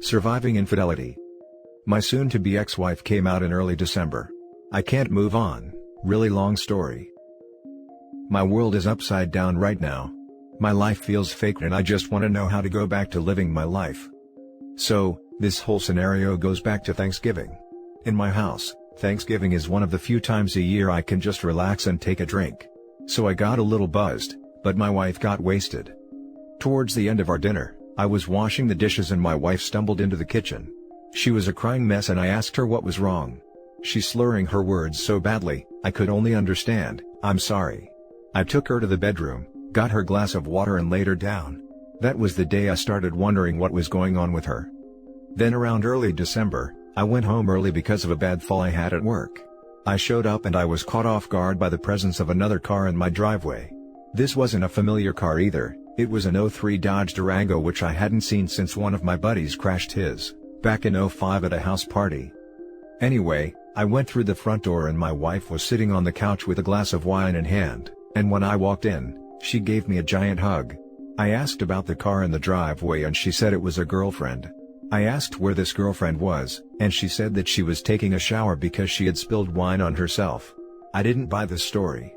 Surviving infidelity. My soon-to-be ex-wife came out in early December. I can't move on, really long story. My world is upside down right now. My life feels fake and I just want to know how to go back to living my life. So, this whole scenario goes back to Thanksgiving. In my house, Thanksgiving is one of the few times a year I can just relax and take a drink. So I got a little buzzed, but my wife got wasted. Towards the end of our dinner, I was washing the dishes and my wife stumbled into the kitchen. She was a crying mess and I asked her what was wrong. She's slurring her words so badly, I could only understand, "I'm sorry." I took her to the bedroom, got her a glass of water and laid her down. That was the day I started wondering what was going on with her. Then around early December, I went home early because of a bad fall I had at work. I showed up and I was caught off guard by the presence of another car in my driveway. This wasn't a familiar car either, it was an '03 Dodge Durango which I hadn't seen since one of my buddies crashed his, back in '05 at a house party. Anyway, I went through the front door and my wife was sitting on the couch with a glass of wine in hand, and when I walked in, she gave me a giant hug. I asked about the car in the driveway and she said it was a girlfriend. I asked where this girlfriend was, and she said that she was taking a shower because she had spilled wine on herself. I didn't buy this story.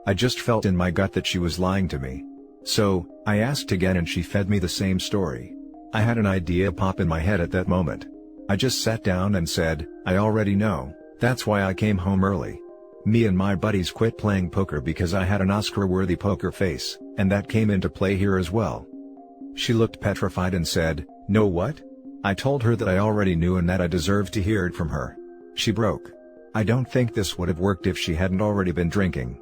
I just felt in my gut that she was lying to me. So, I asked again and she fed me the same story. I had an idea pop in my head at that moment. I just sat down and said, "I already know, that's why I came home early." Me and my buddies quit playing poker because I had an Oscar-worthy poker face, and that came into play here as well. She looked petrified and said, "No what?" I told her that I already knew and that I deserved to hear it from her. She broke. I don't think this would have worked if she hadn't already been drinking.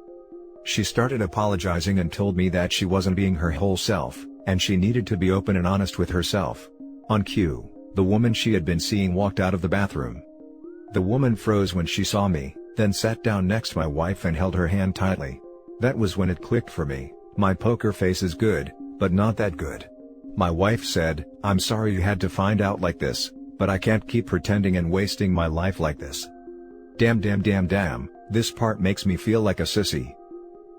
She started apologizing and told me that she wasn't being her whole self, and she needed to be open and honest with herself. On cue, the woman she had been seeing walked out of the bathroom. The woman froze when she saw me, then sat down next to my wife and held her hand tightly. That was when it clicked for me, my poker face is good, but not that good. My wife said, "I'm sorry you had to find out like this, but I can't keep pretending and wasting my life like this." Damn, this part makes me feel like a sissy.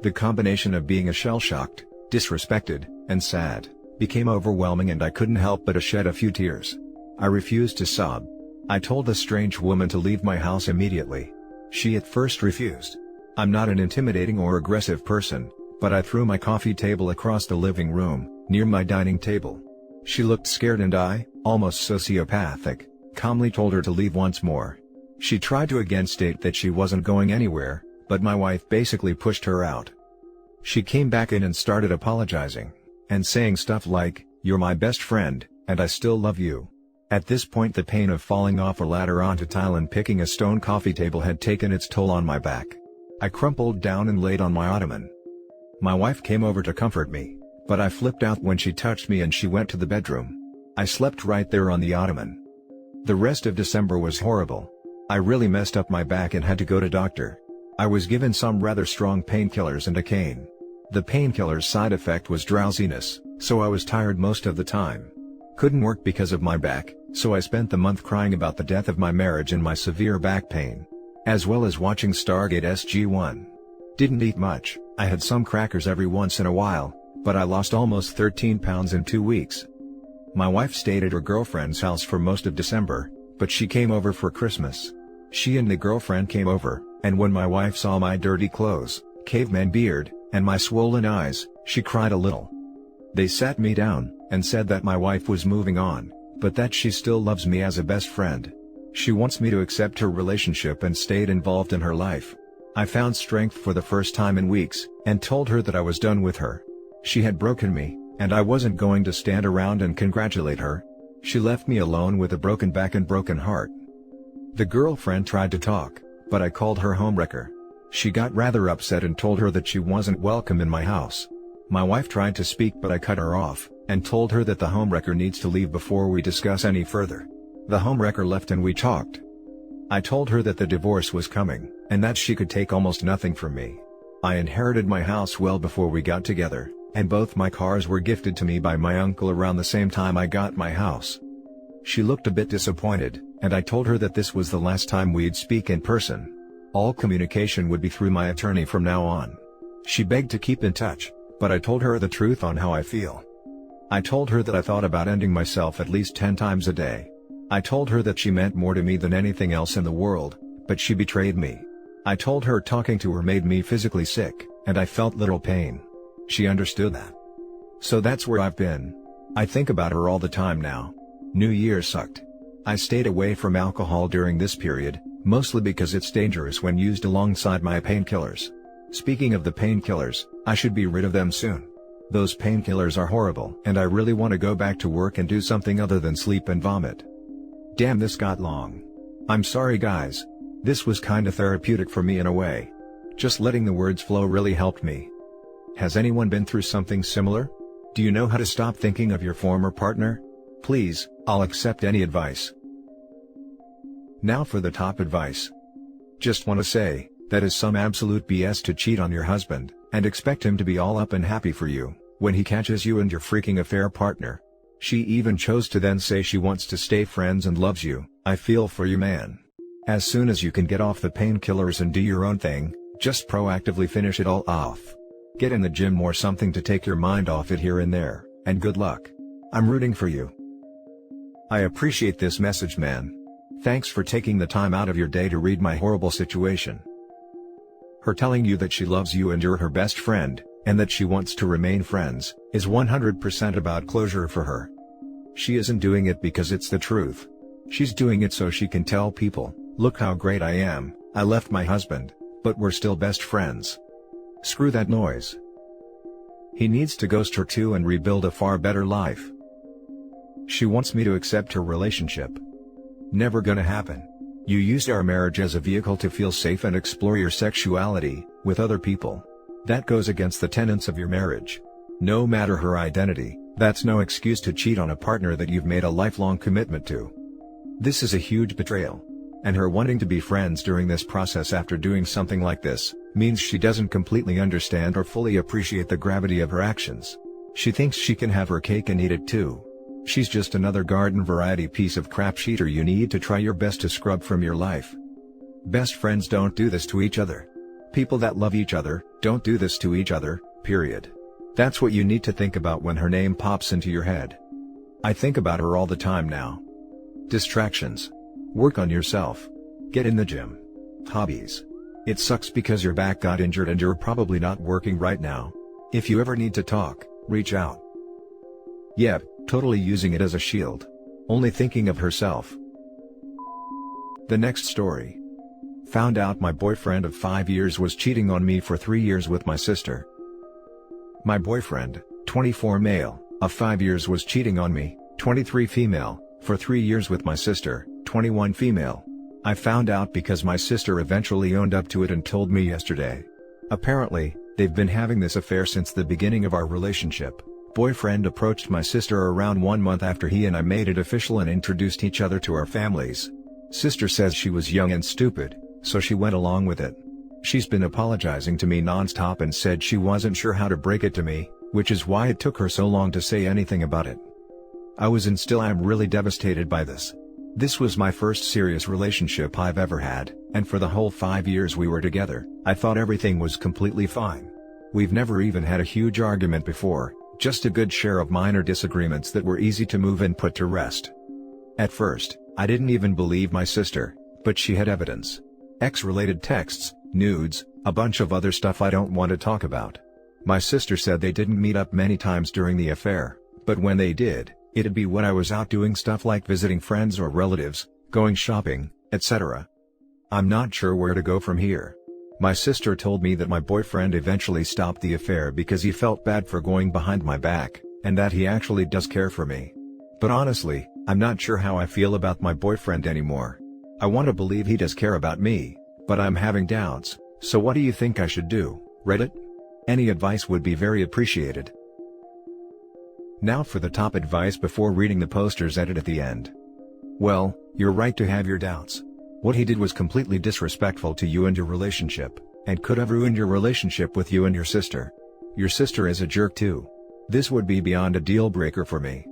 The combination of being shell-shocked, disrespected, and sad, became overwhelming and I couldn't help but shed a few tears. I refused to sob. I told the strange woman to leave my house immediately. She at first refused. I'm not an intimidating or aggressive person, but I threw my coffee table across the living room, near my dining table. She looked scared and I, almost sociopathic, calmly told her to leave once more. She tried to again state that she wasn't going anywhere, but my wife basically pushed her out. She came back in and started apologizing, and saying stuff like, "You're my best friend, and I still love you." At this point the pain of falling off a ladder onto tile and picking a stone coffee table had taken its toll on my back. I crumpled down and laid on my ottoman. My wife came over to comfort me, but I flipped out when she touched me and she went to the bedroom. I slept right there on the ottoman. The rest of December was horrible. I really messed up my back and had to go to doctor. I was given some rather strong painkillers and a cane. The painkiller's side effect was drowsiness, so I was tired most of the time. Couldn't work because of my back, so I spent the month crying about the death of my marriage and my severe back pain, as well as watching Stargate SG-1. Didn't eat much, I had some crackers every once in a while, but I lost almost 13 pounds in 2 weeks. My wife stayed at her girlfriend's house for most of December, but she came over for Christmas. She and the girlfriend came over, and when my wife saw my dirty clothes, caveman beard, and my swollen eyes, she cried a little. They sat me down, and said that my wife was moving on, but that she still loves me as a best friend. She wants me to accept her relationship and stayed involved in her life. I found strength for the first time in weeks, and told her that I was done with her. She had broken me, and I wasn't going to stand around and congratulate her. She left me alone with a broken back and broken heart. The girlfriend tried to talk, but I called her homewrecker. She got rather upset and told her that she wasn't welcome in my house. My wife tried to speak but I cut her off, and told her that the homewrecker needs to leave before we discuss any further. The homewrecker left and we talked. I told her that the divorce was coming, and that she could take almost nothing from me. I inherited my house well before we got together, and both my cars were gifted to me by my uncle around the same time I got my house. She looked a bit disappointed, and I told her that this was the last time we'd speak in person. All communication would be through my attorney from now on. She begged to keep in touch, but I told her the truth on how I feel. I told her that I thought about ending myself at least 10 times a day. I told her that she meant more to me than anything else in the world, but she betrayed me. I told her talking to her made me physically sick, and I felt little pain. She understood that. So that's where I've been. I think about her all the time now. New Year sucked. I stayed away from alcohol during this period, mostly because it's dangerous when used alongside my painkillers. Speaking of the painkillers, I should be rid of them soon. Those painkillers are horrible, and I really want to go back to work and do something other than sleep and vomit. Damn, this got long. I'm sorry guys. This was kinda therapeutic for me in a way. Just letting the words flow really helped me. Has anyone been through something similar? Do you know how to stop thinking of your former partner? Please, I'll accept any advice. Now for the top advice. Just wanna say, that is some absolute BS to cheat on your husband, and expect him to be all up and happy for you, when he catches you and your freaking affair partner. She even chose to then say she wants to stay friends and loves you. I feel for you, man. As soon as you can get off the painkillers and do your own thing, just proactively finish it all off. Get in the gym or something to take your mind off it here and there, and good luck. I'm rooting for you. I appreciate this message, man. Thanks for taking the time out of your day to read my horrible situation. Her telling you that she loves you and you're her best friend, and that she wants to remain friends, is 100% about closure for her. She isn't doing it because it's the truth. She's doing it so she can tell people, look how great I am, I left my husband, but we're still best friends. Screw that noise. He needs to ghost her too and rebuild a far better life. She wants me to accept her relationship. Never gonna happen. You used our marriage as a vehicle to feel safe and explore your sexuality, with other people. That goes against the tenets of your marriage. No matter her identity, that's no excuse to cheat on a partner that you've made a lifelong commitment to. This is a huge betrayal. And her wanting to be friends during this process after doing something like this, means she doesn't completely understand or fully appreciate the gravity of her actions. She thinks she can have her cake and eat it too. She's just another garden variety piece of crap cheater you need to try your best to scrub from your life. Best friends don't do this to each other. People that love each other, don't do this to each other, period. That's what you need to think about when her name pops into your head. I think about her all the time now. Distractions. Work on yourself. Get in the gym. Hobbies. It sucks because your back got injured and you're probably not working right now. If you ever need to talk, reach out. Yep, totally using it as a shield. Only thinking of herself. The next story. Found out my boyfriend of 5 years was cheating on me for 3 years with my sister. My boyfriend, 24 male, of 5 years was cheating on me, 23 female, for 3 years with my sister, 21 female. I found out because my sister eventually owned up to it and told me yesterday. Apparently, they've been having this affair since the beginning of our relationship. Boyfriend approached my sister around 1 month after he and I made it official and introduced each other to our families. Sister says she was young and stupid, so she went along with it. She's been apologizing to me nonstop and said she wasn't sure how to break it to me, which is why it took her so long to say anything about it. I was and still am really devastated by this. This was my first serious relationship I've ever had, and for the whole 5 years we were together, I thought everything was completely fine. We've never even had a huge argument before, just a good share of minor disagreements that were easy to move and put to rest. At first, I didn't even believe my sister, but she had evidence. Ex-related texts, nudes, a bunch of other stuff I don't want to talk about. My sister said they didn't meet up many times during the affair, but when they did, it'd be when I was out doing stuff like visiting friends or relatives, going shopping, etc. I'm not sure where to go from here. My sister told me that my boyfriend eventually stopped the affair because he felt bad for going behind my back, and that he actually does care for me. But honestly, I'm not sure how I feel about my boyfriend anymore. I want to believe he does care about me, but I'm having doubts, so what do you think I should do, Reddit? Any advice would be very appreciated. Now for the top advice before reading the poster's edit at the end. Well, you're right to have your doubts. What he did was completely disrespectful to you and your relationship, and could have ruined your relationship with you and your sister. Your sister is a jerk too. This would be beyond a deal breaker for me.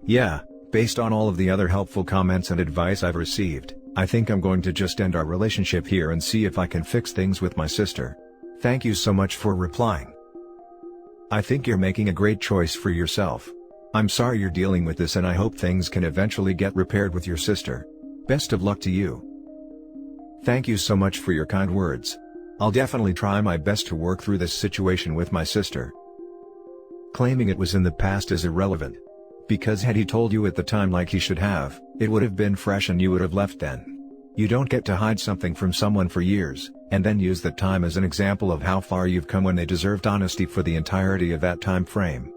Yeah, based on all of the other helpful comments and advice I've received, I think I'm going to just end our relationship here and see if I can fix things with my sister. Thank you so much for replying. I think you're making a great choice for yourself. I'm sorry you're dealing with this and I hope things can eventually get repaired with your sister. Best of luck to you. Thank you so much for your kind words. I'll definitely try my best to work through this situation with my sister. Claiming it was in the past is irrelevant. Because had he told you at the time like he should have, it would have been fresh and you would have left then. You don't get to hide something from someone for years, and then use that time as an example of how far you've come when they deserved honesty for the entirety of that time frame.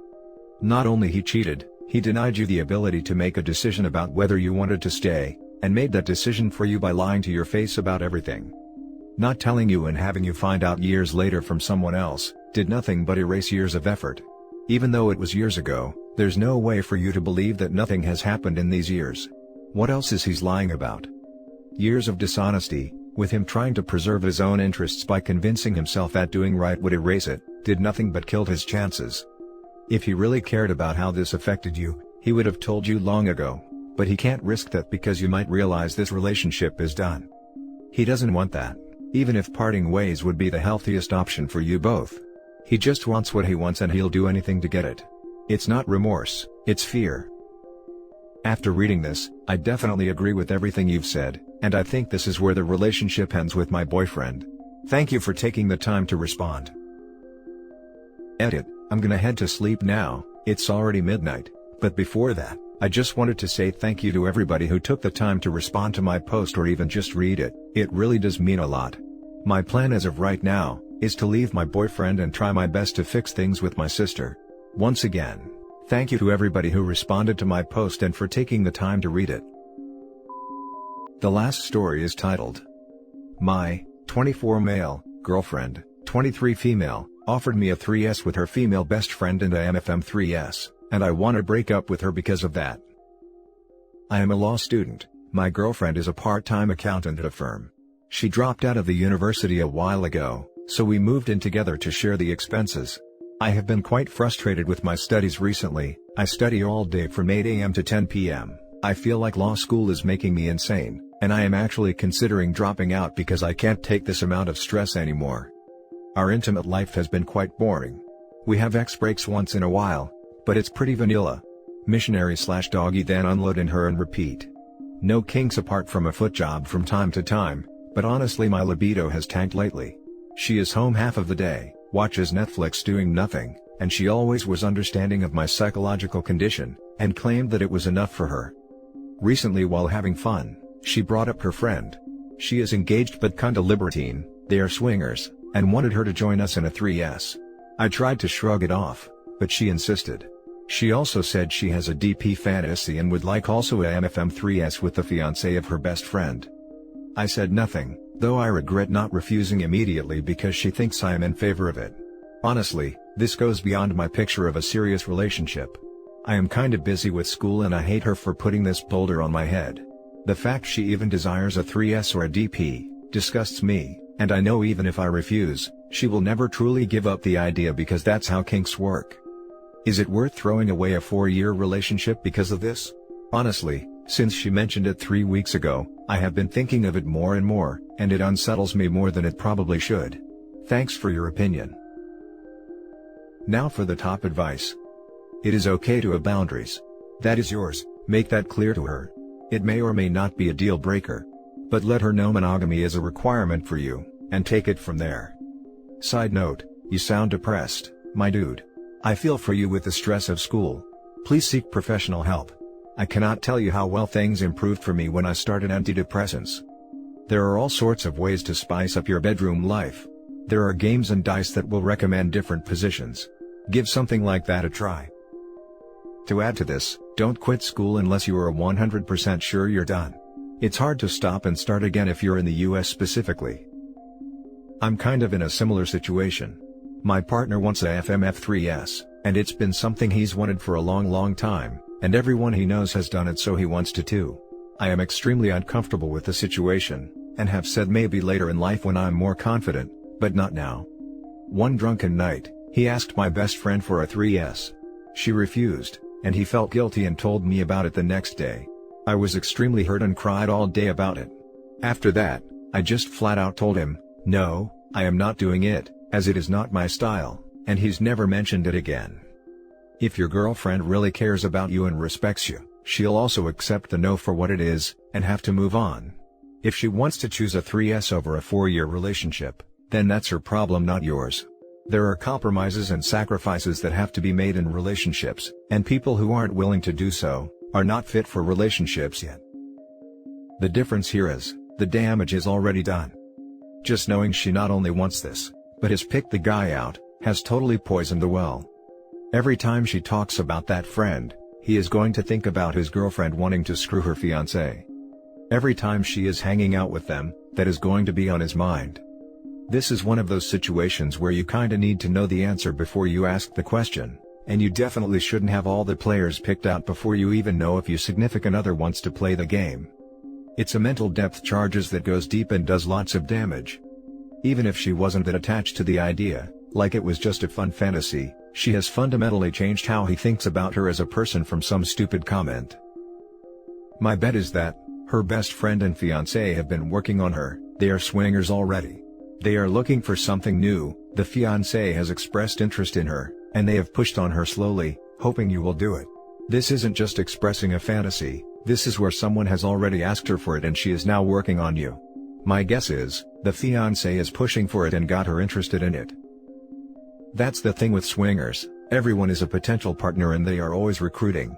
Not only he cheated, he denied you the ability to make a decision about whether you wanted to stay, and made that decision for you by lying to your face about everything. Not telling you and having you find out years later from someone else, did nothing but erase years of effort. Even though it was years ago, there's no way for you to believe that nothing has happened in these years. What else is he lying about? Years of dishonesty, with him trying to preserve his own interests by convincing himself that doing right would erase it, did nothing but kill his chances. If he really cared about how this affected you, he would have told you long ago, but he can't risk that because you might realize this relationship is done. He doesn't want that, even if parting ways would be the healthiest option for you both. He just wants what he wants and he'll do anything to get it. It's not remorse, it's fear. After reading this, I definitely agree with everything you've said, and I think this is where the relationship ends with my boyfriend. Thank you for taking the time to respond. Edit, I'm gonna head to sleep now, it's already midnight, but before that, I just wanted to say thank you to everybody who took the time to respond to my post or even just read it. It really does mean a lot. My plan as of right now, is to leave my boyfriend and try my best to fix things with my sister. Once again, thank you to everybody who responded to my post and for taking the time to read it. The last story is titled, My 24 male girlfriend, 23 female, offered me a 3S with her female best friend and I am FM 3S, and I want to break up with her because of that. I am a law student, my girlfriend is a part-time accountant at a firm. She dropped out of the university a while ago, so we moved in together to share the expenses. I have been quite frustrated with my studies recently. I study all day from 8 a.m. to 10 p.m. I feel like law school is making me insane, and I am actually considering dropping out because I can't take this amount of stress anymore. Our intimate life has been quite boring. We have X breaks once in a while, but it's pretty vanilla. Missionary/doggy then unload in her and repeat. No kinks apart from a foot job from time to time, but honestly my libido has tanked lately. She is home half of the day, watches Netflix doing nothing, and she always was understanding of my psychological condition, and claimed that it was enough for her. Recently while having fun, she brought up her friend. She is engaged but kinda libertine, they are swingers, and wanted her to join us in a 3S. I tried to shrug it off, but she insisted. She also said she has a DP fantasy and would like also a MFM 3S with the fiancé of her best friend. I said nothing, though I regret not refusing immediately because she thinks I am in favor of it. Honestly, this goes beyond my picture of a serious relationship. I am kinda busy with school and I hate her for putting this boulder on my head. The fact she even desires a 3S or a DP, disgusts me, and I know even if I refuse, she will never truly give up the idea because that's how kinks work. Is it worth throwing away a 4-year relationship because of this? Honestly, since she mentioned it 3 weeks ago, I have been thinking of it more and more, and it unsettles me more than it probably should. Thanks for your opinion. Now for the top advice. It is okay to have boundaries. That is yours, make that clear to her. It may or may not be a deal breaker. But let her know monogamy is a requirement for you, and take it from there. Side note, you sound depressed, my dude. I feel for you with the stress of school. Please seek professional help. I cannot tell you how well things improved for me when I started antidepressants. There are all sorts of ways to spice up your bedroom life. There are games and dice that will recommend different positions. Give something like that a try. To add to this, don't quit school unless you are 100% sure you're done. It's hard to stop and start again if you're in the US specifically. I'm kind of in a similar situation. My partner wants a FMF 3S, and it's been something he's wanted for a long time, and everyone he knows has done it so he wants to too. I am extremely uncomfortable with the situation, and have said maybe later in life when I'm more confident, but not now. One drunken night, he asked my best friend for a 3S. She refused, and he felt guilty and told me about it the next day. I was extremely hurt and cried all day about it. After that, I just flat out told him, no, I am not doing it, as it is not my style. and he's never mentioned it again. If your girlfriend really cares about you and respects you, she'll also accept the no for what it is, and have to move on. If she wants to choose a 3S over a 4-year relationship, then that's her problem, not yours. There are compromises and sacrifices that have to be made in relationships, and people who aren't willing to do so, are not fit for relationships yet. The difference here is, the damage is already done. Just knowing she not only wants this, but has picked the guy out, has totally poisoned the well. Every time she talks about that friend, he is going to think about his girlfriend wanting to screw her fiancé. Every time she is hanging out with them, that is going to be on his mind. This is one of those situations where you kinda need to know the answer before you ask the question, and you definitely shouldn't have all the players picked out before you even know if your significant other wants to play the game. It's a mental depth charges that goes deep and does lots of damage. Even if she wasn't that attached to the idea, like it was just a fun fantasy, she has fundamentally changed how he thinks about her as a person from some stupid comment. My bet is that, her best friend and fiancé have been working on her, they are swingers already. They are looking for something new, the fiancé has expressed interest in her, and they have pushed on her slowly, hoping you will do it. This isn't just expressing a fantasy, this is where someone has already asked her for it and she is now working on you. My guess is, the fiancé is pushing for it and got her interested in it. That's the thing with swingers, everyone is a potential partner and they are always recruiting.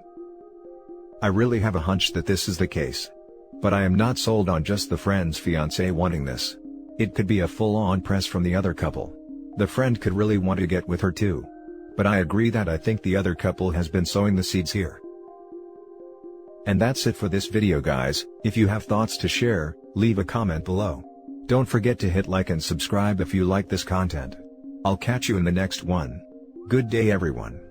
I really have a hunch that this is the case. But I am not sold on just the friend's fiancé wanting this. It could be a full-on press from the other couple. The friend could really want to get with her too. But I agree that I think the other couple has been sowing the seeds here. And that's it for this video, guys. If you have thoughts to share, leave a comment below. Don't forget to hit like and subscribe if you like this content. I'll catch you in the next one. Good day, everyone.